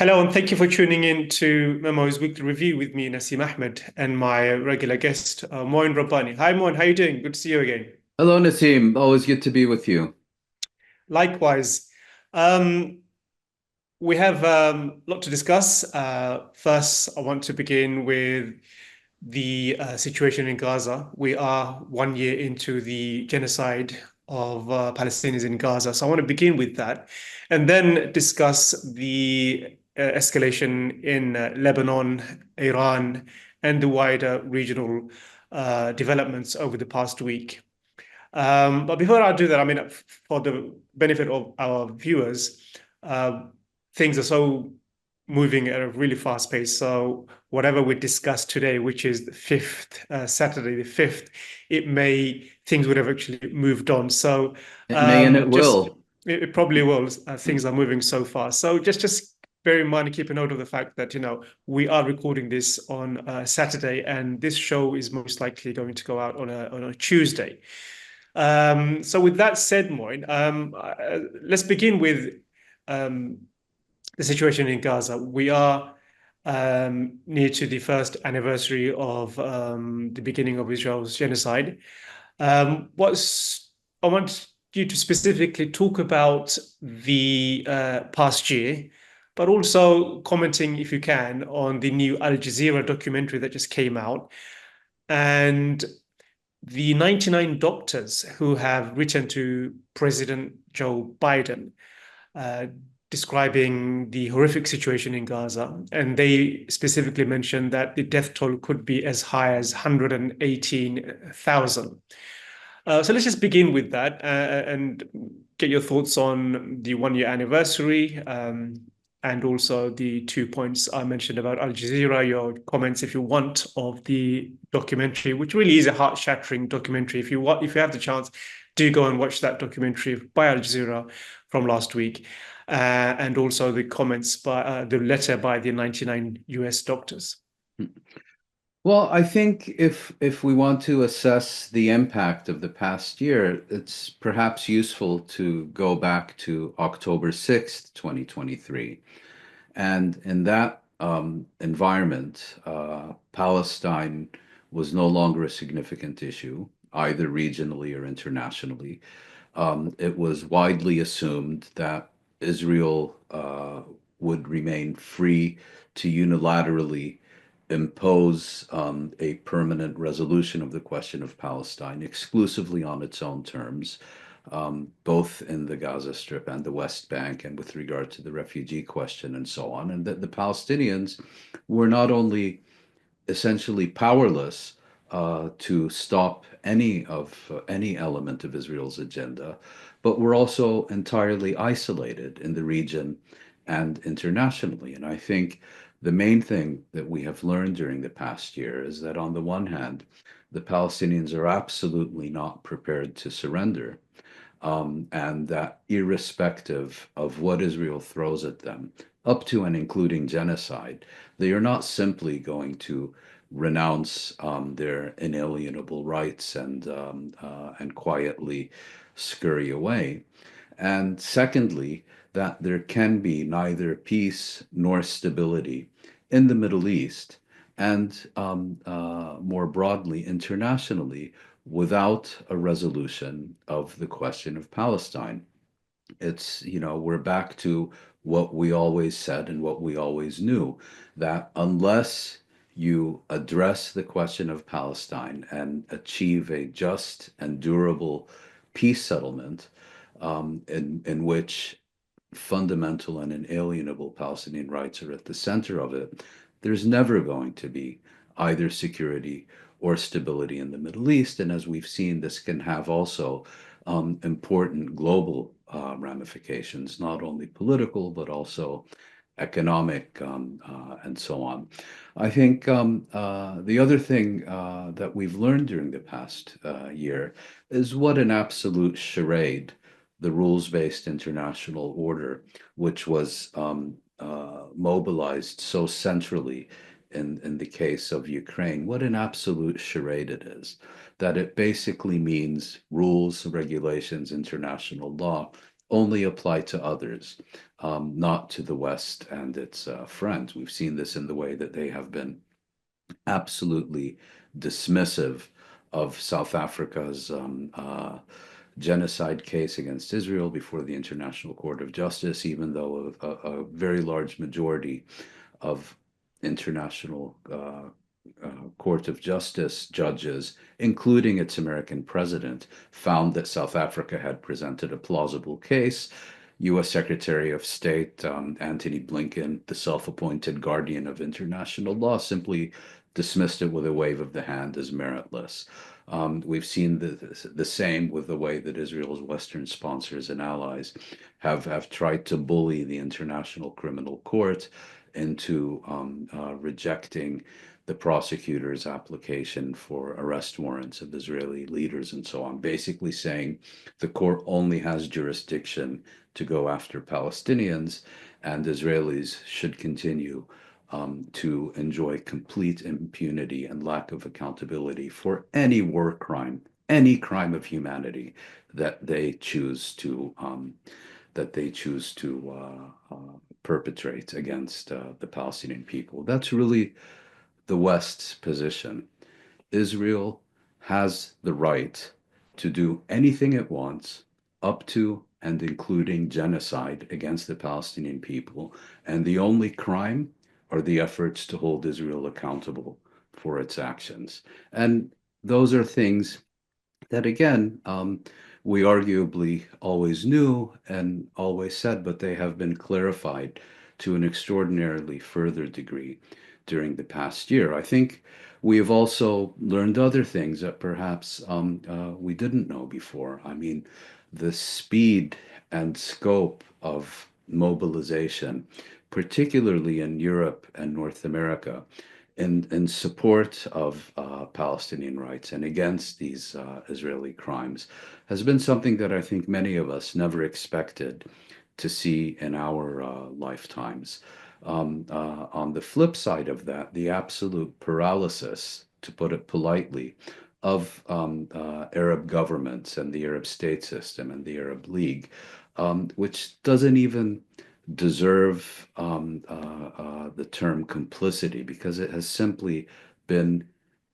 Hello, and thank you for tuning in to Memo's Weekly Review with me, Nasim Ahmed, and my regular guest, Mouin Rabbani. Hi, Mouin, how you doing? Good to see you again. Hello, Nasim. Always good to be with you. Likewise. Um, we have a lot to discuss. First, I want to begin with the situation in Gaza. We are 1 year into the genocide of Palestinians in Gaza. So I want to begin with that and then discuss the escalation in Lebanon, Iran, and the wider regional developments over the past week. But before I do that, I mean, for the benefit of our viewers, uh, things are so moving at a really fast pace. So whatever we discuss today, which is the fifth Saturday, the fifth, it may things would have actually moved on. So It may and it just will. it probably will. Things are moving so fast. So just bear in mind and keep a note of the fact that we are recording this on Saturday, and this show is most likely going to go out on a Tuesday. So with that said, Moin, let's begin with um, the situation in Gaza. We are near to the first anniversary of the beginning of Israel's genocide. What's I want you to specifically talk about the past year, but also commenting, if you can, on the new Al Jazeera documentary that just came out and the 99 doctors who have written to President Joe Biden uh, describing the horrific situation in Gaza. And they specifically mentioned that the death toll could be as high as 118,000. So let's just begin with that and get your thoughts on the 1 year anniversary and also the 2 points I mentioned about Al Jazeera, your comments, if you want, of the documentary, which really is a heart-shattering documentary. If you have the chance, do go and watch that documentary by Al Jazeera from last week, and also the comments by the letter by the 99 US doctors. Well, I think if we want to assess the impact of the past year, it's perhaps useful to go back to October 6th, 2023. And in that environment, Palestine was no longer a significant issue, either regionally or internationally. It was widely assumed that Israel would remain free to unilaterally impose a permanent resolution of the question of Palestine exclusively on its own terms, both in the Gaza Strip and the West Bank, and with regard to the refugee question and so on. And that the Palestinians were not only essentially powerless to stop any element of Israel's agenda, but were also entirely isolated in the region and internationally. And I think the main thing that we have learned during the past year is that on the one hand, the Palestinians are absolutely not prepared to surrender. And that irrespective of what Israel throws at them, up to and including genocide, they are not simply going to renounce their inalienable rights and quietly scurry away. And secondly, that there can be neither peace nor stability in the Middle East and more broadly internationally without a resolution of the question of Palestine. We're back to what we always said and what we always knew, that unless you address the question of Palestine and achieve a just and durable peace settlement in which fundamental and inalienable Palestinian rights are at the center of it, there's never going to be either security or stability in the Middle East. And as we've seen, this can have also important global ramifications, not only political, but also economic and so on. I think the other thing that we've learned during the past year is what an absolute charade the rules-based international order, which was mobilized so centrally in the case of Ukraine, what an absolute charade it is. That it basically means rules, regulations, international law only apply to others, not to the West and its friends. We've seen this in the way that they have been absolutely dismissive of South Africa's genocide case against Israel before the International Court of Justice, even though a very large majority of international Court of Justice judges, including its American president, found that South Africa had presented a plausible case. U.S. Secretary of State Antony Blinken, the self-appointed guardian of international law, simply dismissed it with a wave of the hand as meritless. We've seen the same with the way that Israel's Western sponsors and allies have tried to bully the International Criminal Court into rejecting the prosecutor's application for arrest warrants of Israeli leaders and so on, basically saying the court only has jurisdiction to go after Palestinians, and Israelis should continue to enjoy complete impunity and lack of accountability for any war crime, any crime of humanity that they choose to perpetrate against the Palestinian people. That's really the West's position. Israel has the right to do anything it wants, up to and including genocide against the Palestinian people. And the only crime are the efforts to hold Israel accountable for its actions. And those are things that, again, we arguably always knew and always said, but they have been clarified to an extraordinarily further degree during the past year. I think we have also learned other things that perhaps we didn't know before. I mean, the speed and scope of mobilization, particularly in Europe and North America, in support of Palestinian rights and against these Israeli crimes, has been something that I think many of us never expected to see in our lifetimes. On the flip side of that, the absolute paralysis, to put it politely, of Arab governments and the Arab state system and the Arab League, which doesn't even deserve the term complicity, because it has simply been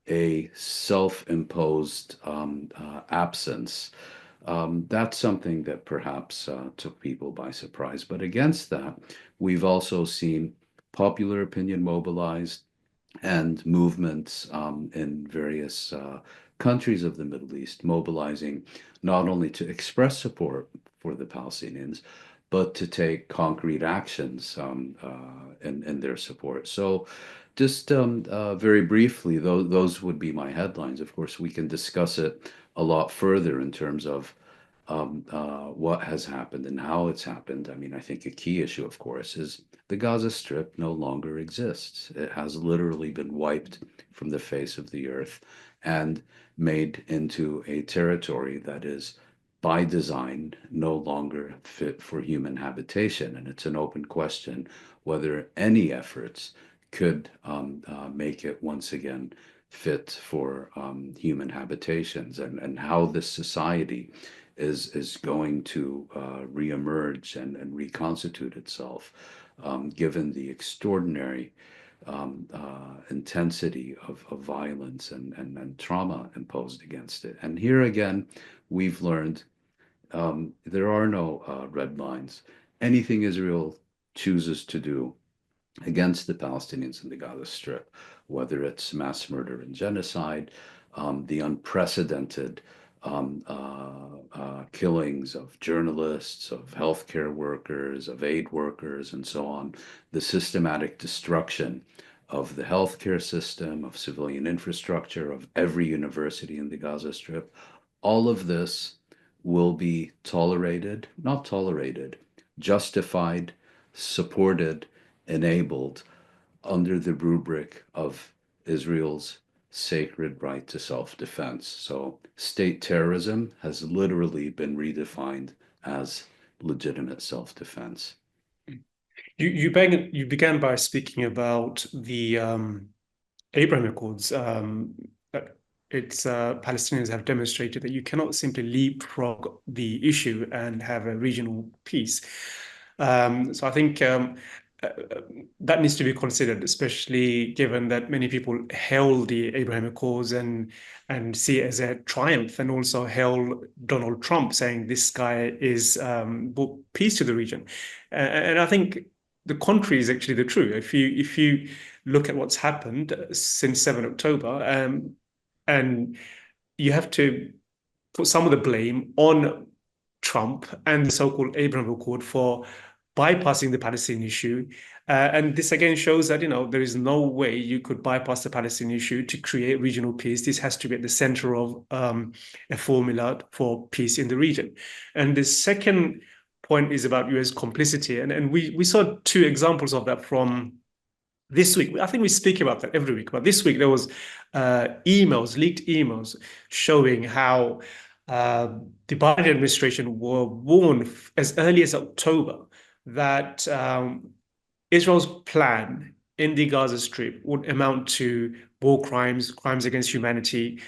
a self-imposed absence. That's something that perhaps took people by surprise. But against that, we've also seen popular opinion mobilized and movements in various countries of the Middle East mobilizing not only to express support for the Palestinians, but to take concrete actions in their support. So just very briefly, those would be my headlines. Of course, we can discuss it a lot further in terms of what has happened and how it's happened. I mean, I think a key issue, of course, is the Gaza Strip no longer exists. It has literally been wiped from the face of the earth and made into a territory that is, by design, no longer fit for human habitation. And it's an open question whether any efforts could make it once again fit for human habitations, and how this society is going to reemerge and reconstitute itself, given the extraordinary intensity of violence and trauma imposed against it. And here again, we've learned there are no red lines. Anything Israel chooses to do against the Palestinians in the Gaza Strip, whether it's mass murder and genocide, the unprecedented killings of journalists, of healthcare workers, of aid workers, and so on, the systematic destruction of the healthcare system, of civilian infrastructure, of every university in the Gaza Strip, all of this will be tolerated, not tolerated, justified, supported, enabled under the rubric of Israel's sacred right to self-defense. So state terrorism has literally been redefined as legitimate self-defense. You began by speaking about the Abraham Accords. it's Palestinians have demonstrated that you cannot simply leapfrog the issue and have a regional peace. So I think uh, that needs to be considered, especially given that many people hail the Abraham Accords and see it as a triumph, and also hail Donald Trump saying this guy is brought peace to the region. And I think the contrary is actually the truth. If you look at what's happened since 7 October, and you have to put some of the blame on Trump and the so-called Abraham Accord for bypassing the Palestinian issue. And this again shows that, there is no way you could bypass the Palestinian issue to create regional peace. This has to be at the center of a formula for peace in the region. And the second point is about US complicity. And we saw two examples of that from this week. I think we speak about that every week, but this week there was leaked emails showing how the Biden administration were warned as early as October that Israel's plan in the Gaza Strip would amount to war crimes, crimes against humanity.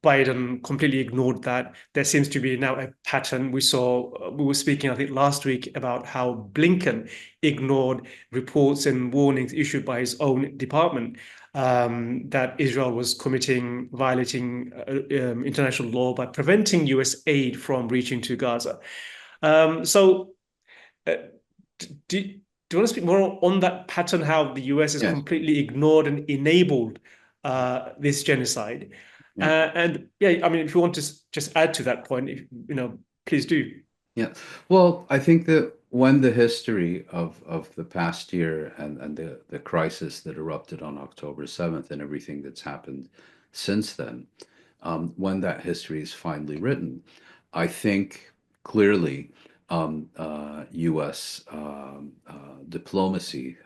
Biden completely ignored that. There seems to be now a pattern. We were speaking, I think, last week about how Blinken ignored reports and warnings issued by his own department that Israel was violating international law by preventing US aid from reaching to Gaza. So, do you want to speak more on that pattern, how the US has Yes. completely ignored and enabled this genocide? Yeah. And yeah, I mean, if you want to just add to that point, please do. Yeah. Well, I think that when the history of the past year and the crisis that erupted on October 7th and everything that's happened since then, when that history is finally written, I think clearly U.S. Diplomacy,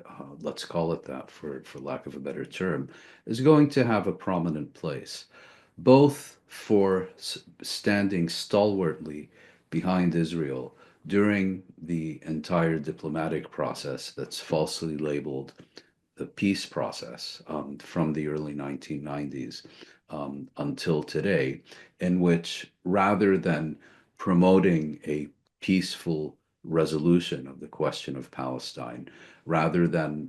let's call it that for lack of a better term, is going to have a prominent place, both for standing stalwartly behind Israel during the entire diplomatic process that's falsely labeled the peace process from the early 1990s until today, in which rather than promoting a peaceful resolution of the question of Palestine, rather than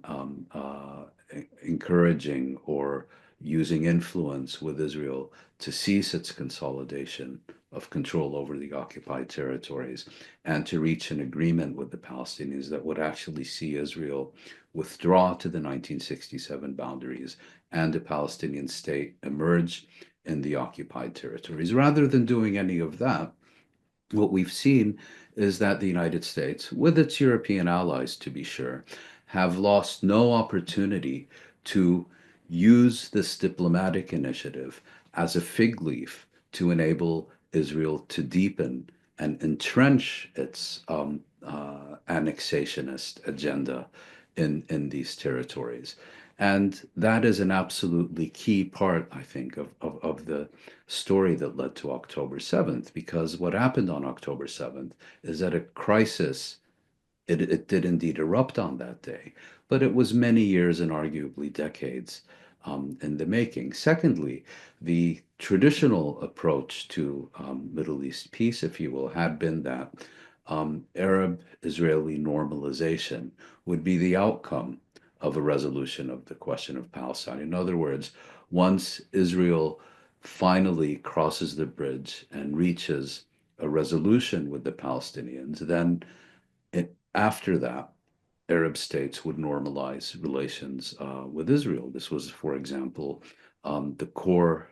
encouraging or using influence with Israel to cease its consolidation of control over the occupied territories and to reach an agreement with the Palestinians that would actually see Israel withdraw to the 1967 boundaries and a Palestinian state emerge in the occupied territories. Rather than doing any of that, what we've seen is that the United States, with its European allies to be sure, have lost no opportunity to use this diplomatic initiative as a fig leaf to enable Israel to deepen and entrench its annexationist agenda in these territories. And that is an absolutely key part, I think, of the story that led to October 7th, because what happened on October 7th is that a crisis, it did indeed erupt on that day, but it was many years and arguably decades in the making. Secondly, the traditional approach to Middle East peace, if you will, had been that Arab-Israeli normalization would be the outcome of a resolution of the question of Palestine. In other words, once Israel finally crosses the bridge and reaches a resolution with the Palestinians, then after that, Arab states would normalize relations with Israel. This was, for example, the core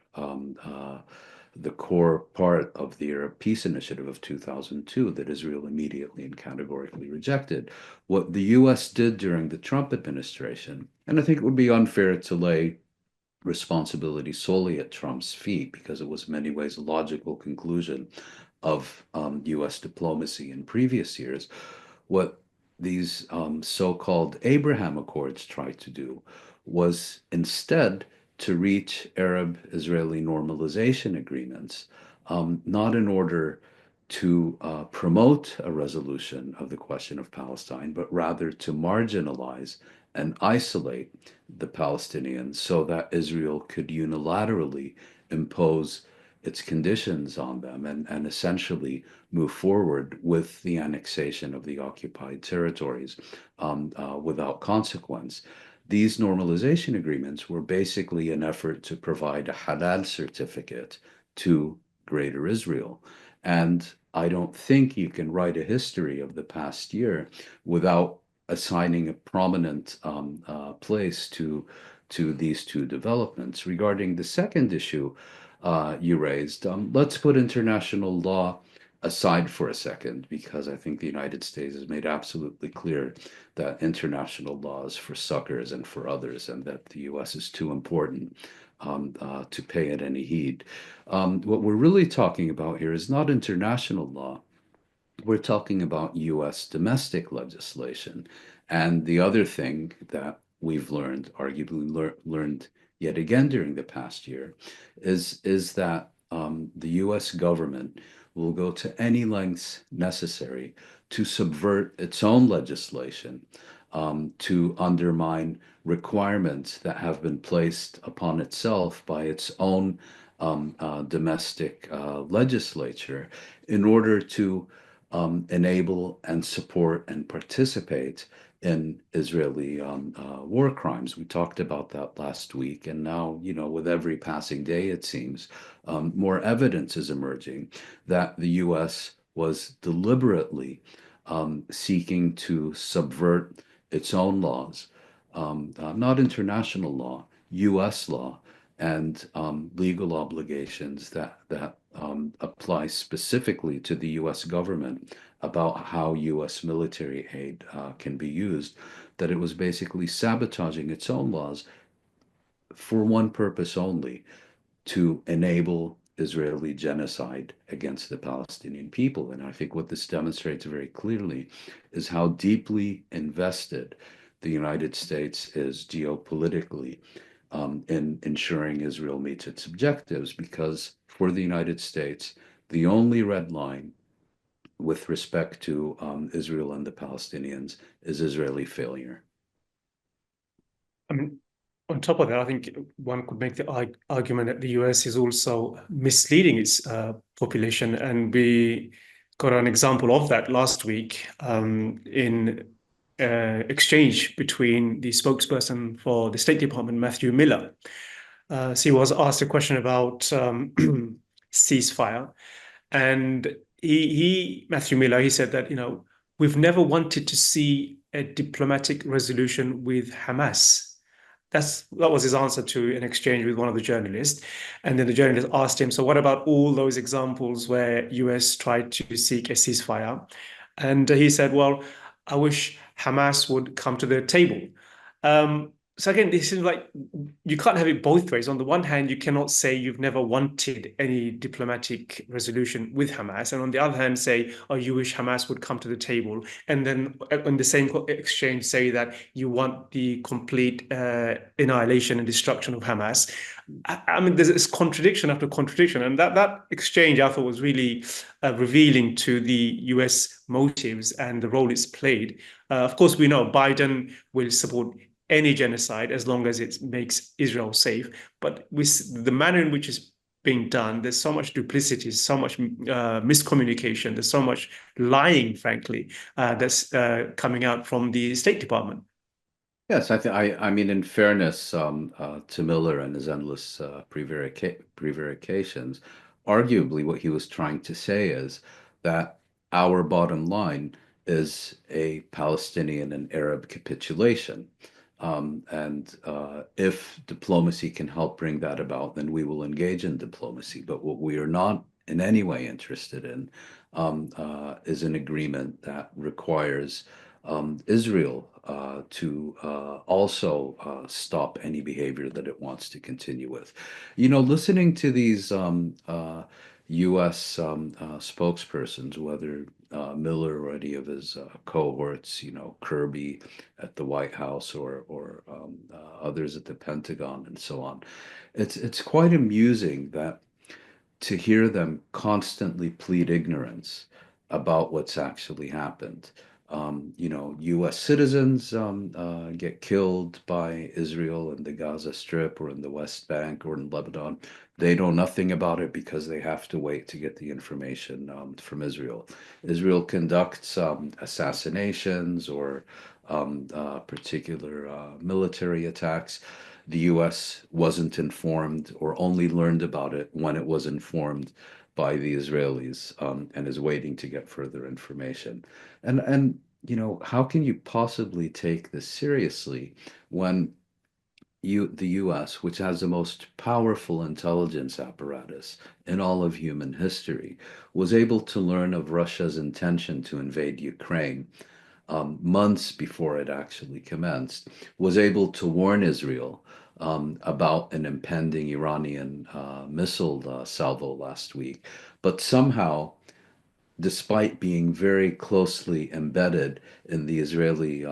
part of the Arab Peace Initiative of 2002 that Israel immediately and categorically rejected. What the U.S. did during the Trump administration, and I think it would be unfair to lay responsibility solely at Trump's feet because it was in many ways a logical conclusion of U.S. diplomacy in previous years. What these so-called Abraham Accords tried to do was instead to reach Arab-Israeli normalization agreements, not in order to promote a resolution of the question of Palestine, but rather to marginalize and isolate the Palestinians so that Israel could unilaterally impose its conditions on them and essentially move forward with the annexation of the occupied territories without consequence. These normalization agreements were basically an effort to provide a halal certificate to Greater Israel. And I don't think you can write a history of the past year without assigning a prominent place to these two developments. Regarding the second issue you raised, let's put international law aside for a second, because I think the United States has made absolutely clear that international law is for suckers and for others, and that the US is too important to pay it any heed. What we're really talking about here is not international law. We're talking about US domestic legislation. And the other thing that we've learned, arguably learned yet again during the past year, is that the US government will go to any lengths necessary to subvert its own legislation, to undermine requirements that have been placed upon itself by its own domestic legislature in order to enable and support and participate in Israeli war crimes. We talked about that last week, and now, with every passing day, it seems more evidence is emerging that the U.S. was deliberately seeking to subvert its own laws, not international law, U.S. law, and legal obligations that apply specifically to the U.S. government about how U.S. military aid can be used, that it was basically sabotaging its own laws for one purpose only: to enable Israeli genocide against the Palestinian people. And I think what this demonstrates very clearly is how deeply invested the United States is geopolitically in ensuring Israel meets its objectives, because for the United States, the only red line with respect to Israel and the Palestinians is Israeli failure. I mean, on top of that, I think one could make the argument that the US is also misleading its population. And we got an example of that last week in exchange between the spokesperson for the State Department, Matthew Miller. So he was asked a question about ceasefire. And Matthew Miller, he said that, we've never wanted to see a diplomatic resolution with Hamas. That was his answer to an exchange with one of the journalists. And then the journalist asked him, so what about all those examples where US tried to seek a ceasefire? And he said, well, I wish Hamas would come to the table. So again, this is like, you can't have it both ways. On the one hand, you cannot say you've never wanted any diplomatic resolution with Hamas, and on the other hand, say, oh, you wish Hamas would come to the table, and then in the same exchange, say that you want the complete annihilation and destruction of Hamas. I mean, there's this contradiction after contradiction, and that exchange, I thought, was really revealing to the US motives and the role it's played. Of course, we know Biden will support any genocide as long as it makes Israel safe. But with the manner in which it's being done, there's so much duplicity, so much miscommunication, there's so much lying, frankly, that's coming out from the State Department. Yes, I mean, in fairness to Miller and his endless prevarications, arguably what he was trying to say is that our bottom line is a Palestinian and Arab capitulation. And if diplomacy can help bring that about, then we will engage in diplomacy. But what we are not in any way interested in is an agreement that requires Israel to also stop any behavior that it wants to continue with. Listening to these U.S. Spokespersons, whether Miller or any of his cohorts, Kirby at the White House or others at the Pentagon and so on, it's quite amusing that to hear them constantly plead ignorance about what's actually happened. U.S. citizens get killed by Israel in the Gaza Strip or in the West Bank or in Lebanon. They know nothing about it because they have to wait to get the information from Israel. Israel conducts assassinations or particular military attacks. The U.S. wasn't informed or only learned about it when it was informed by the Israelis and is waiting to get further information. And how can you possibly take this seriously when the US, which has the most powerful intelligence apparatus in all of human history, was able to learn of Russia's intention to invade Ukraine months before it actually commenced, was able to warn Israel about an impending Iranian missile salvo last week, but somehow despite being very closely embedded in the Israeli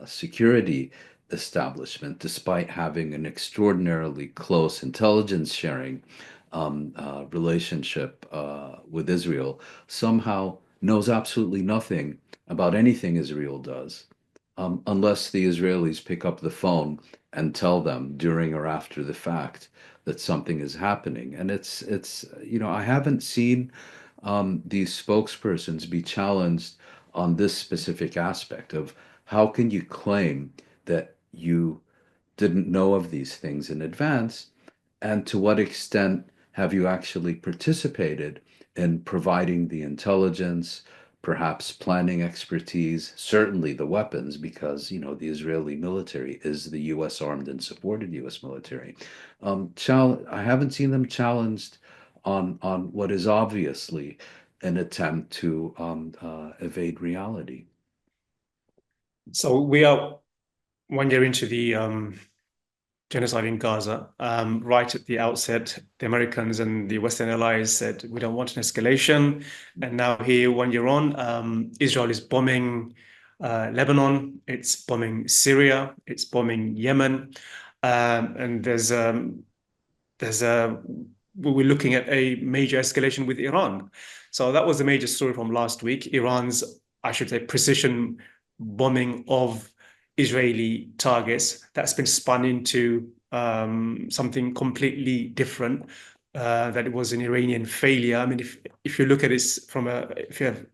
security establishment, despite having an extraordinarily close intelligence sharing relationship with Israel, somehow knows absolutely nothing about anything Israel does, unless the Israelis pick up the phone and tell them during or after the fact that something is happening. And I haven't seen these spokespersons be challenged on this specific aspect of how can you claim that you didn't know of these things in advance, and to what extent have you actually participated in providing the intelligence, perhaps planning expertise, certainly the weapons, because the Israeli military is the U.S. armed and supported U.S. military. I haven't seen them challenged on what is obviously an attempt to evade reality. So we are 1 year into the genocide in Gaza. Right at the outset, the Americans and the Western allies said, we don't want an escalation. And now here, 1 year on, Israel is bombing Lebanon, it's bombing Syria, it's bombing Yemen. And we're looking at a major escalation with Iran. So that was the major story from last week. Iran's, I should say, precision bombing of Israeli targets that's been spun into something completely different. That it was an Iranian failure. I mean, if you look at this from if you have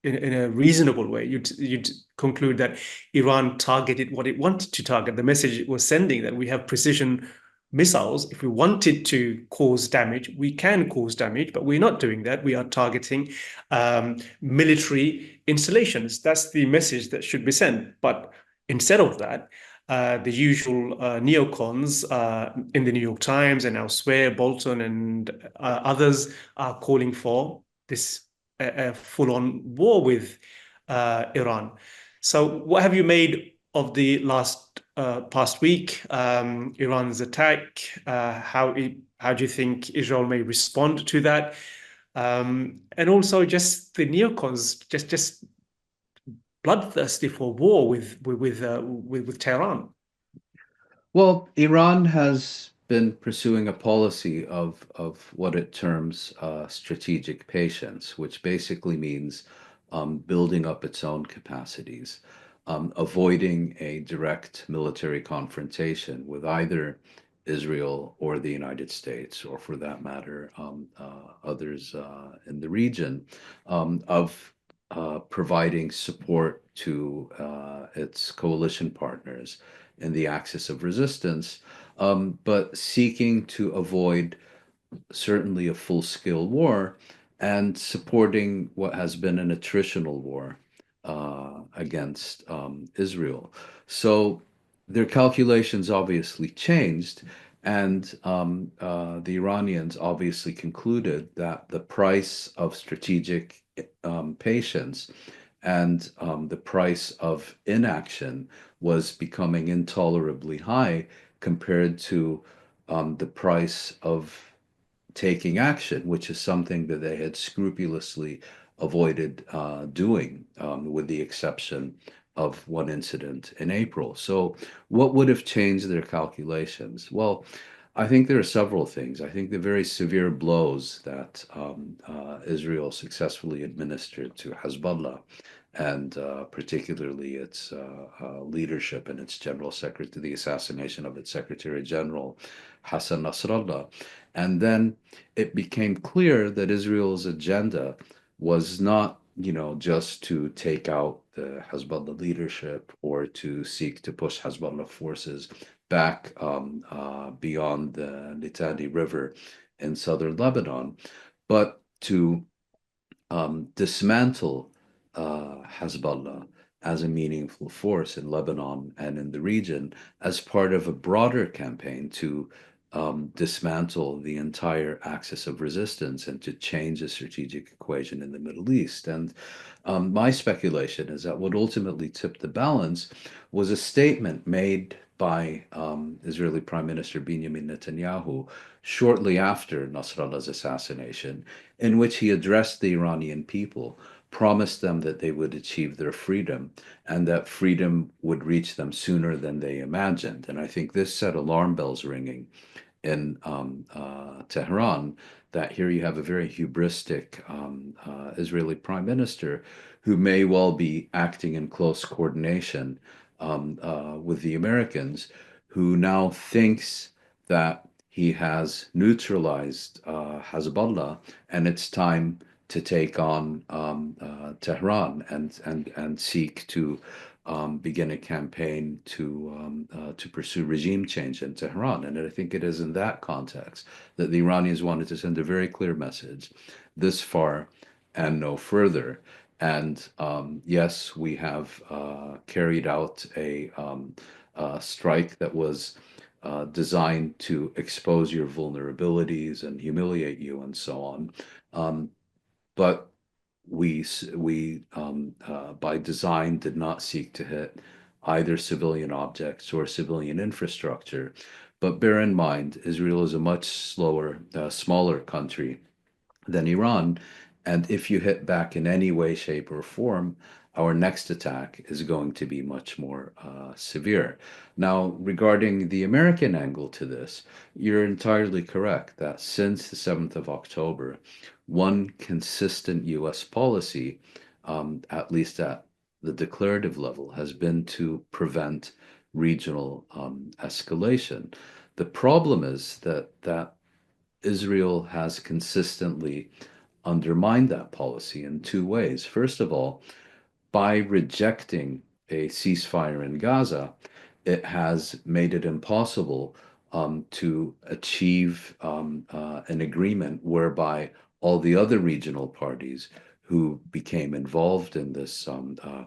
in a reasonable way, you'd conclude that Iran targeted what it wanted to target. The message it was sending that we have precision missiles. If we wanted to cause damage, we can cause damage, but we're not doing that. We are targeting military installations. That's the message that should be sent. But instead of that, the usual neocons in the New York Times and elsewhere, Bolton and others are calling for this full-on war with Iran. So what have you made of the past week, Iran's attack? How do you think Israel may respond to that? And also just the neocons just bloodthirsty for war with Tehran. Well, Iran has been pursuing a policy of what it terms strategic patience, which basically means building up its own capacities, avoiding a direct military confrontation with either Israel or the United States, or for that matter, others in the region, of providing support to its coalition partners in the axis of resistance, but seeking to avoid certainly a full-scale war and supporting what has been an attritional war against Israel. So their calculations obviously changed, and the Iranians obviously concluded that the price of strategic patience and the price of inaction was becoming intolerably high compared to the price of taking action, which is something that they had scrupulously avoided doing, with the exception of one incident in April. So, what would have changed their calculations? Well, I think there are several things. I think the very severe blows that Israel successfully administered to Hezbollah and particularly its leadership and its general secretary, the assassination of its Secretary General, Hassan Nasrallah. And then it became clear that Israel's agenda was not, just to take out the Hezbollah leadership or to seek to push Hezbollah forces back beyond the Litani River in southern Lebanon, but to dismantle Hezbollah as a meaningful force in Lebanon and in the region as part of a broader campaign to dismantle the entire axis of resistance and to change the strategic equation in the Middle East. And my speculation is that what ultimately tipped the balance was a statement made by Israeli Prime Minister Benjamin Netanyahu shortly after Nasrallah's assassination, in which he addressed the Iranian people, promised them that they would achieve their freedom and that freedom would reach them sooner than they imagined. And I think this set alarm bells ringing in Tehran, that here you have a very hubristic Israeli prime minister who may well be acting in close coordination with the Americans, who now thinks that he has neutralized Hezbollah and it's time to take on Tehran and seek to begin a campaign to pursue regime change in Tehran. And I think it is in that context that the Iranians wanted to send a very clear message: this far and no further. And yes, we have carried out a strike that was designed to expose your vulnerabilities and humiliate you and so on. But we by design did not seek to hit either civilian objects or civilian infrastructure. But bear in mind, Israel is a much smaller country than Iran. And if you hit back in any way, shape, or form, our next attack is going to be much more severe. Now, regarding the American angle to this, you're entirely correct that since the 7th of October, one consistent US policy, at least at the declarative level, has been to prevent regional escalation. The problem is that Israel has consistently undermined that policy in two ways. First of all, by rejecting a ceasefire in Gaza, it has made it impossible to achieve an agreement whereby all the other regional parties who became involved in this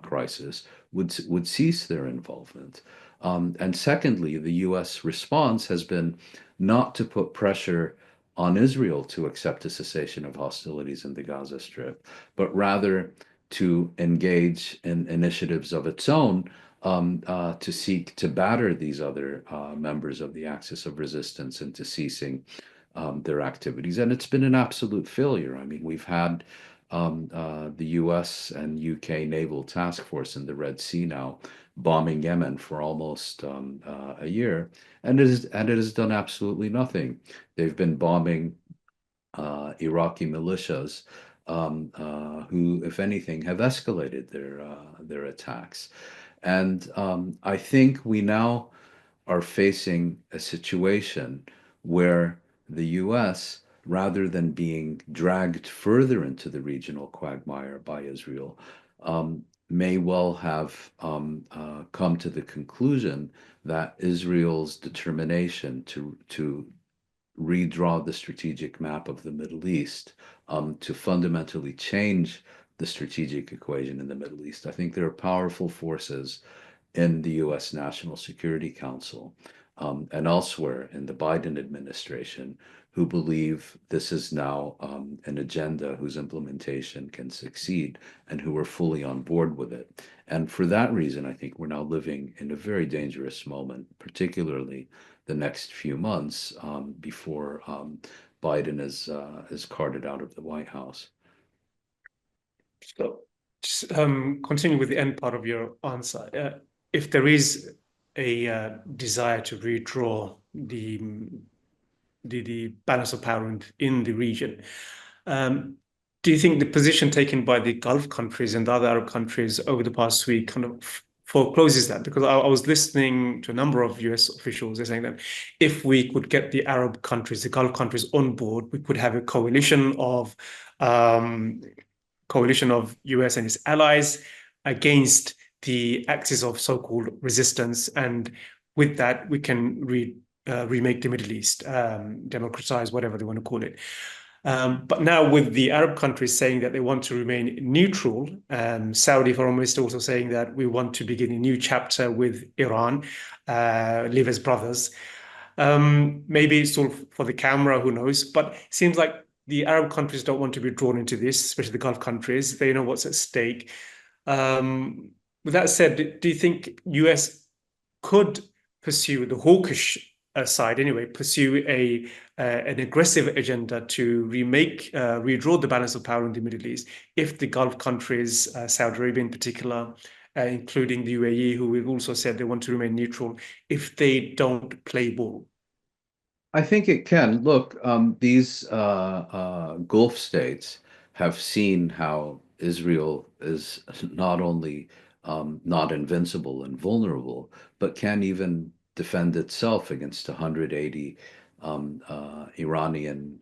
crisis would cease their involvement. And secondly, the US response has been not to put pressure on Israel to accept a cessation of hostilities in the Gaza Strip, but rather to engage in initiatives of its own to seek to batter these other members of the axis of resistance into ceasing their activities. And it's been an absolute failure. I mean, we've had the US and UK naval task force in the Red Sea now bombing Yemen for almost a year, and it has done absolutely nothing. They've been bombing Iraqi militias who, if anything, have escalated their attacks. And I think we now are facing a situation where the US, rather than being dragged further into the regional quagmire by Israel, may well have come to the conclusion that Israel's determination to redraw the strategic map of the Middle East, to fundamentally change the strategic equation in the Middle East. I think there are powerful forces in the US National Security Council and elsewhere in the Biden administration who believe this is now an agenda whose implementation can succeed and who are fully on board with it. And for that reason, I think we're now living in a very dangerous moment, particularly the next few months before Biden is carted out of the White House. So, just, continue with the end part of your answer. If there is a desire to redraw the balance of power in the region, do you think the position taken by the Gulf countries and the other Arab countries over the past week kind of forecloses that? Because I was listening to a number of US officials. They're saying that if we could get the Arab countries, the Gulf countries on board, we could have a um, coalition of US and its allies against the axis of so-called resistance, and with that we can remake the Middle East, democratize, whatever they want to call it. But now with the Arab countries saying that they want to remain neutral, Saudi foreign minister also saying that we want to begin a new chapter with Iran, live as brothers. Maybe it's all for the camera, who knows? But it seems like the Arab countries don't want to be drawn into this, especially the Gulf countries. They know what's at stake. With that said, do you think US could pursue the hawkish side anyway, pursue an aggressive agenda to redraw the balance of power in the Middle East if the Gulf countries, Saudi Arabia in particular, including the UAE, who we've also said they want to remain neutral, if they don't play ball? I think it can. Look, these Gulf states have seen how Israel is not only not invincible and vulnerable, but can even defend itself against 180 Iranian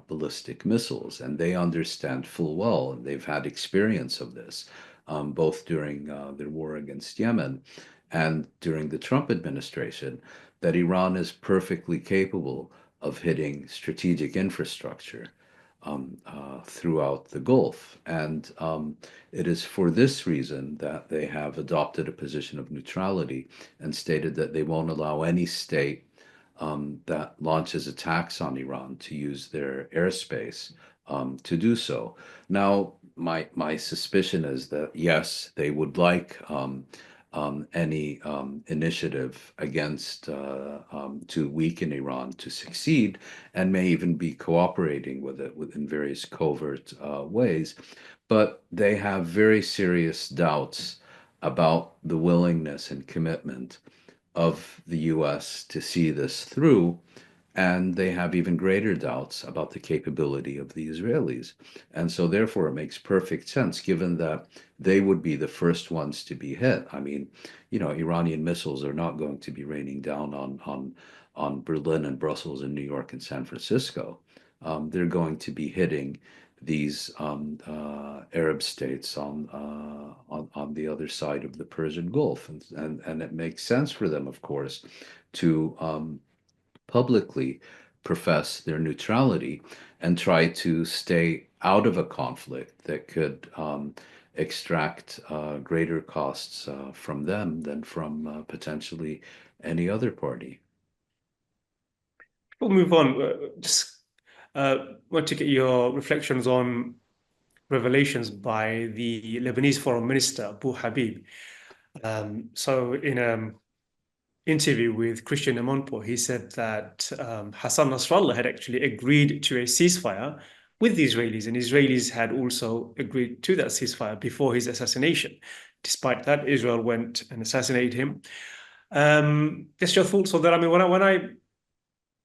ballistic missiles. And they understand full well, and they've had experience of this, both during their war against Yemen and during the Trump administration, that Iran is perfectly capable of hitting strategic infrastructure throughout the Gulf. And it is for this reason that they have adopted a position of neutrality and stated that they won't allow any state that launches attacks on Iran to use their airspace to do so. Now, my suspicion is that yes, they would like any initiative against to weaken Iran to succeed, and may even be cooperating with it within various covert ways. But they have very serious doubts about the willingness and commitment of the US to see this through, and they have even greater doubts about the capability of the Israelis. And so, therefore, it makes perfect sense, given that they would be the first ones to be hit. I mean, Iranian missiles are not going to be raining down on Berlin and Brussels and New York and San Francisco. They're going to be hitting these Arab states on the other side of the Persian Gulf, and it makes sense for them, of course, to publicly profess their neutrality and try to stay out of a conflict that could extract greater costs from them than from potentially any other party. We'll move on. Just want to get your reflections on revelations by the Lebanese Foreign Minister, Abu Habib. So in an interview with Christian Amonpo, he said that Hassan Nasrallah had actually agreed to a ceasefire with the Israelis, and Israelis had also agreed to that ceasefire before his assassination. Despite that, Israel went and assassinated him. Just your thoughts on that? I mean,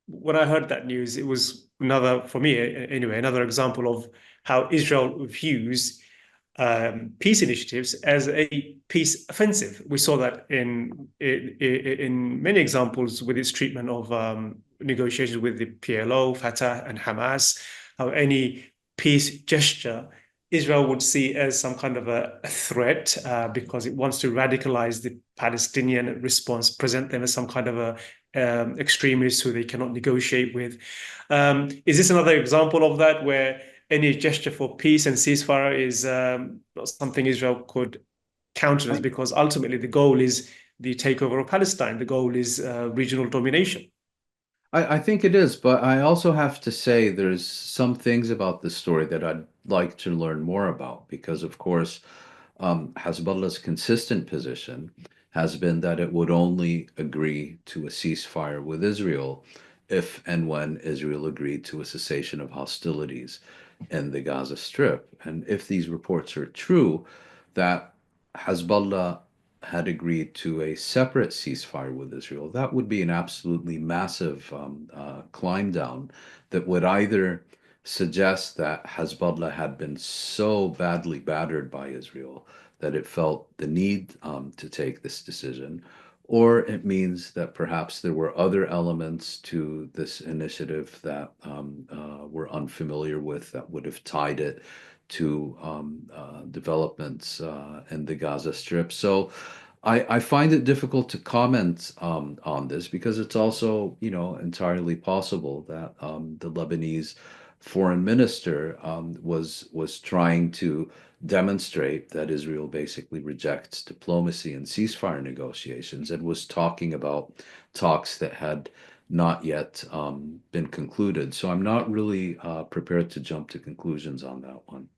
when I heard that news, it was another, for me anyway, another example of how Israel views peace initiatives as a peace offensive. We saw that in many examples with its treatment of negotiations with the PLO, Fatah, and Hamas. How any peace gesture Israel would see as some kind of a threat because it wants to radicalize the Palestinian response, present them as some kind of a extremists who they cannot negotiate with. Is this another example of that, where any gesture for peace and ceasefire is not something Israel could countenance, because ultimately the goal is the takeover of Palestine. The goal is regional domination. I think it is, but I also have to say there's some things about this story that I'd like to learn more about, because, of course, Hezbollah's consistent position has been that it would only agree to a ceasefire with Israel if and when Israel agreed to a cessation of hostilities in the Gaza Strip. And if these reports are true, that Hezbollah had agreed to a separate ceasefire with Israel, that would be an absolutely massive climb down that would either suggests that Hezbollah had been so badly battered by Israel that it felt the need to take this decision, or it means that perhaps there were other elements to this initiative that we're unfamiliar with that would have tied it to developments in the Gaza Strip. So I find it difficult to comment on this because it's also, entirely possible that the Lebanese foreign minister was trying to demonstrate that Israel basically rejects diplomacy and ceasefire negotiations and was talking about talks that had not yet been concluded. So I'm not really prepared to jump to conclusions on that one.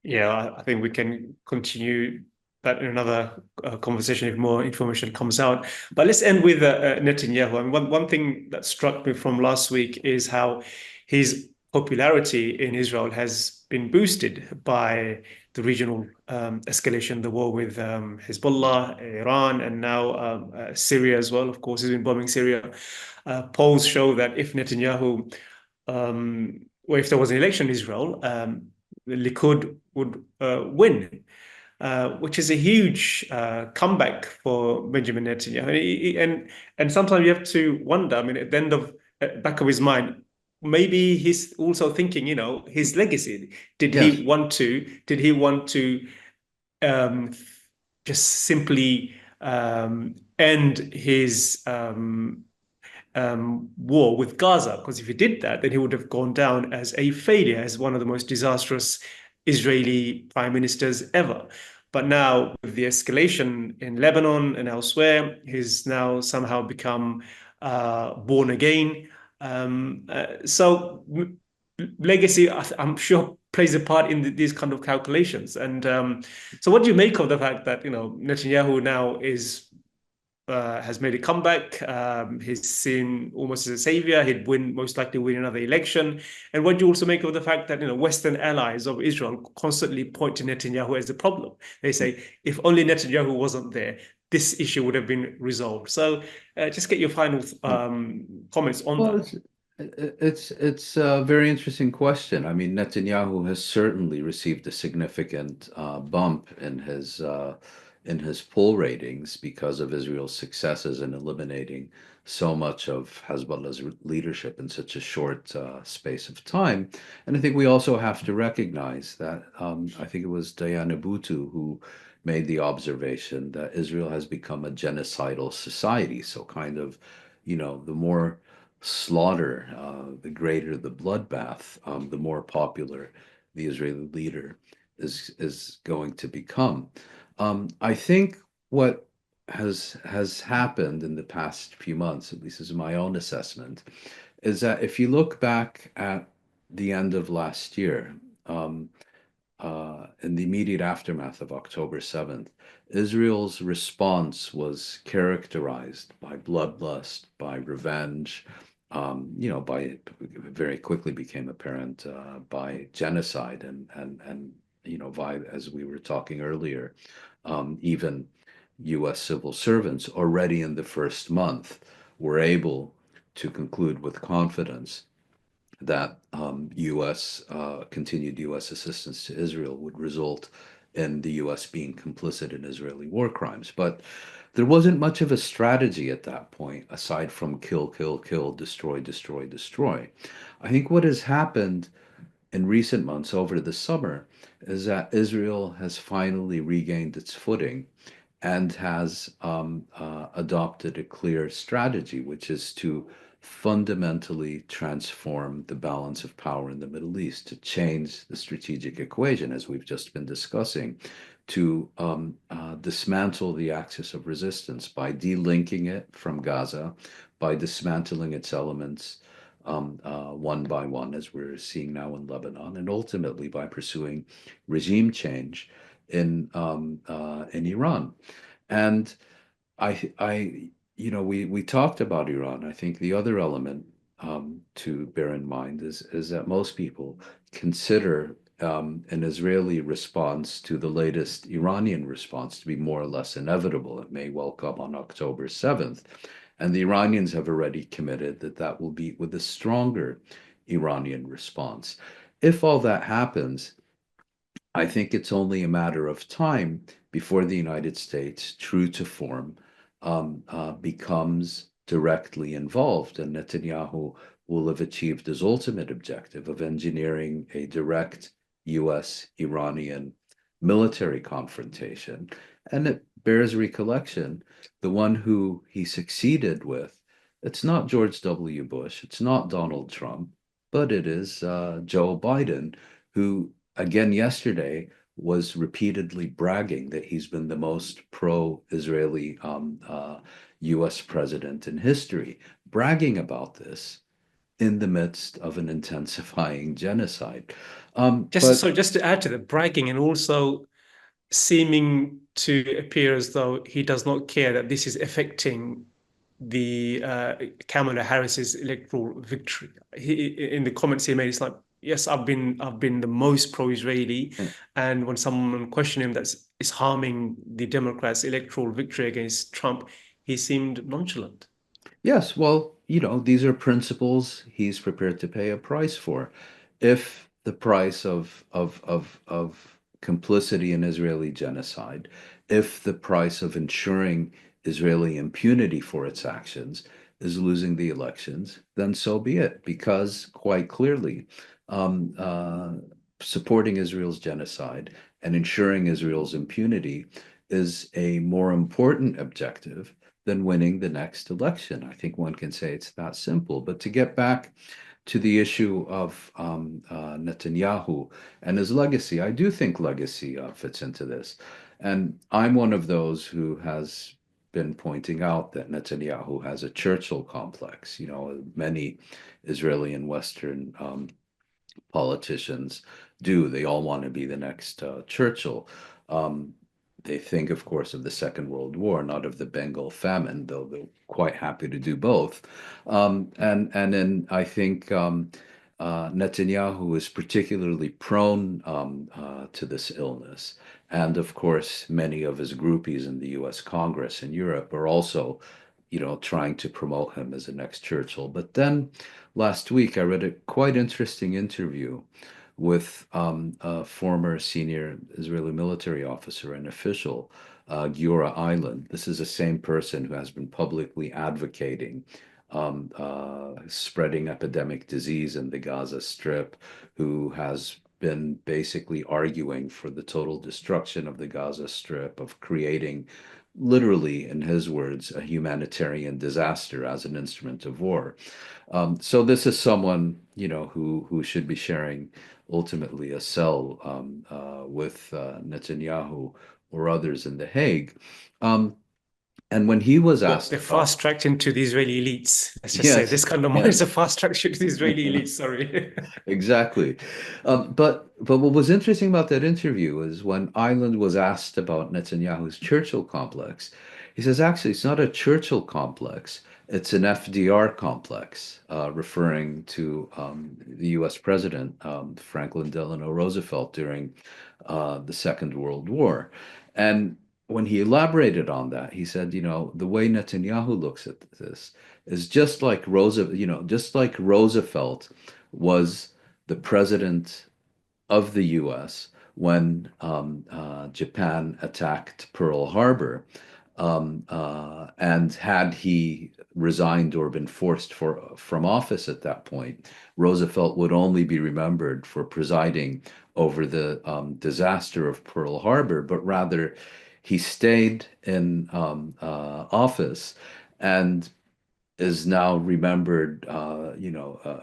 Yeah, I think we can continue that in another conversation if more information comes out. But let's end with Netanyahu. And one thing that struck me from last week is how his popularity in Israel has been boosted by the regional escalation, the war with Hezbollah, Iran, and now Syria as well. Of course, he's been bombing Syria. Polls show that if Netanyahu, or if there was an election in Israel, the Likud would win, which is a huge comeback for Benjamin Netanyahu. And sometimes you have to wonder. I mean, at the end of back of his mind, maybe he's also thinking, his legacy. Did Yes. he want to? Did he want to um, just simply end his war with Gaza? Because if he did that, then he would have gone down as a failure, as one of the most disastrous Israeli prime ministers ever. But now, with the escalation in Lebanon and elsewhere, he's now somehow become born again. So, legacy, I'm sure, plays a part in these kind of calculations. And so, what do you make of the fact that Netanyahu now has made a comeback? He's seen almost as a savior. He'd most likely win another election. And what do you also make of the fact that Western allies of Israel constantly point to Netanyahu as the problem? They say if only Netanyahu wasn't there, this issue would have been resolved. So, just get your final comments on Well, that. it's a very interesting question. I mean, Netanyahu has certainly received a significant bump in his poll ratings because of Israel's successes in eliminating so much of Hezbollah's leadership in such a short space of time. And I think we also have to recognize that I think it was Diana Buttu who made the observation that Israel has become a genocidal society. So kind of, the more slaughter, the greater the bloodbath, the more popular the Israeli leader is going to become. I think what has happened in the past few months, at least is my own assessment, is that if you look back at the end of last year, um, in the immediate aftermath of October 7th, Israel's response was characterized by bloodlust, by revenge, by very quickly became apparent by genocide and by, as we were talking earlier, even U.S. civil servants already in the first month were able to conclude with confidence that continued U.S. assistance to Israel would result in the U.S. being complicit in Israeli war crimes. But there wasn't much of a strategy at that point, aside from kill, kill, kill, destroy, destroy, destroy. I think what has happened in recent months over the summer is that Israel has finally regained its footing and has adopted a clear strategy, which is to fundamentally transform the balance of power in the Middle East, to change the strategic equation, as we've just been discussing, to dismantle the axis of resistance by delinking it from Gaza, by dismantling its elements one by one, as we're seeing now in Lebanon, and ultimately by pursuing regime change in Iran. And we talked about Iran. I think the other element to bear in mind is that most people consider an Israeli response to the latest Iranian response to be more or less inevitable. It may well come on October 7th. And the Iranians have already committed that that will be with a stronger Iranian response. If all that happens, I think it's only a matter of time before the United States, true to form, becomes directly involved, and Netanyahu will have achieved his ultimate objective of engineering a direct US-Iranian military confrontation. And it bears recollection, the one who he succeeded with, it's not George W. Bush, it's not Donald Trump, but it is Joe Biden, who again yesterday was repeatedly bragging that he's been the most pro-Israeli US president in history, bragging about this in the midst of an intensifying genocide. Just to add to the bragging, and also seeming to appear as though he does not care that this is affecting the Kamala Harris's electoral victory. In the comments he made, it's like, yes, I've been the most pro-Israeli, and when someone questioned him that is harming the Democrats' electoral victory against Trump, he seemed nonchalant. Yes, well, these are principles he's prepared to pay a price for. If the price of complicity in Israeli genocide, if the price of ensuring Israeli impunity for its actions is losing the elections, then so be it, because quite clearly, um, uh, supporting Israel's genocide and ensuring Israel's impunity is a more important objective than winning the next election. I think one can say it's that simple. But to get back to the issue of Netanyahu and his legacy, I do think legacy fits into this. And I'm one of those who has been pointing out that Netanyahu has a Churchill complex. Many Israeli and Western politicians do. They all want to be the next Churchill. Um, they think, of course, of the Second World War, not of the Bengal famine, though they're quite happy to do both. And then I think Netanyahu is particularly prone to this illness. And of course, many of his groupies in the U.S. Congress and Europe are also, trying to promote him as the next Churchill. But then last week, I read a quite interesting interview with a former senior Israeli military officer and official, Giora Eiland. This is the same person who has been publicly advocating spreading epidemic disease in the Gaza Strip, who has been basically arguing for the total destruction of the Gaza Strip, of creating, literally, in his words, a humanitarian disaster as an instrument of war. So this is someone, who should be sharing ultimately a cell with Netanyahu or others in The Hague. Um, and when he was Well, asked they about, fast tracked into the Israeli elites. Let's just say yes, this kind of money is yes. a fast track to the Israeli elites. Sorry. Exactly. But what was interesting about that interview is when Ireland was asked about Netanyahu's Churchill complex, he says, actually, it's not a Churchill complex, it's an FDR complex, referring to the US President, Franklin Delano Roosevelt, during the Second World War. And when he elaborated on that, he said, the way Netanyahu looks at this is just like Roosevelt was the president of the US when Japan attacked Pearl Harbor. And had he resigned or been forced from office at that point, Roosevelt would only be remembered for presiding over the disaster of Pearl Harbor, but rather he stayed in office and is now remembered,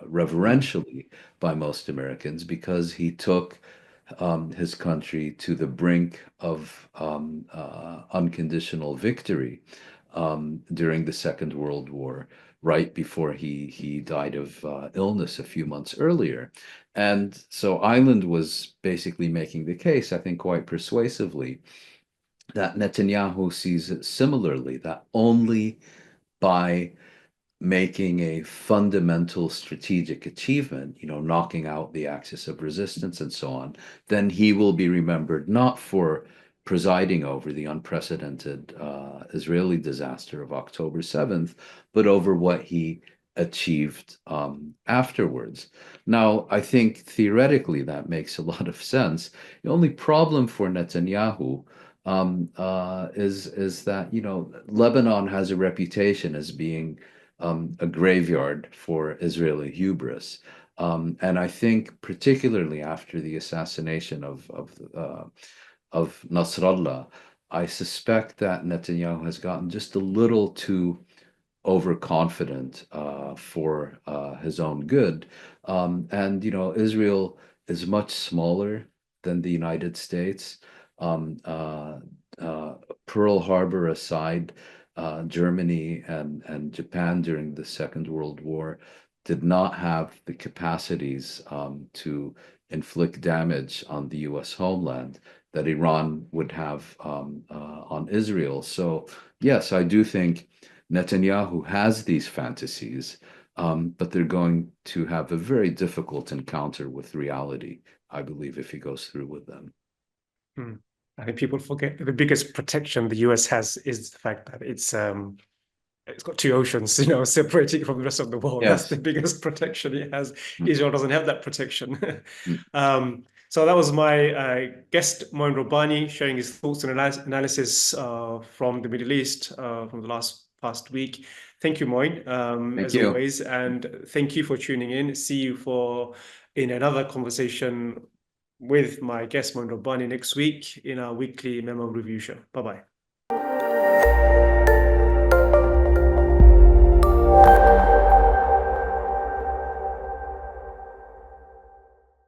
reverentially by most Americans because he took his country to the brink of unconditional victory during the Second World War, right before he died of illness a few months earlier. And so Ireland was basically making the case, I think quite persuasively, that Netanyahu sees it similarly, that only by making a fundamental strategic achievement, knocking out the axis of resistance and so on, then he will be remembered not for presiding over the unprecedented Israeli disaster of October 7th, but over what he achieved afterwards. Now, I think theoretically that makes a lot of sense. The only problem for Netanyahu is that, you know, Lebanon has a reputation as being a graveyard for Israeli hubris. And I think particularly after the assassination of Nasrallah, I suspect that Netanyahu has gotten just a little too overconfident for his own good. And, you know, Israel is much smaller than the United States. Um, uh, Pearl Harbor aside, Germany and Japan during the Second World War did not have the capacities to inflict damage on the US homeland that Iran would have on Israel. So, yes, I do think Netanyahu has these fantasies, but they're going to have a very difficult encounter with reality, I believe, if he goes through with them. Hmm. I think people forget that the biggest protection the US has is the fact that it's got two oceans, you know, separating it from the rest of the world. That's the Yes. biggest protection it has. Mm, Israel doesn't have that protection. mm. So that was my guest, Mouin Rabbani, sharing his thoughts and analysis from the Middle East from the past week. Thank you, Mouin, Thank as you. always, and thank you for tuning in. See you in another conversation with my guest, Mouin Rabbani, next week in our weekly memo review show. Bye-bye.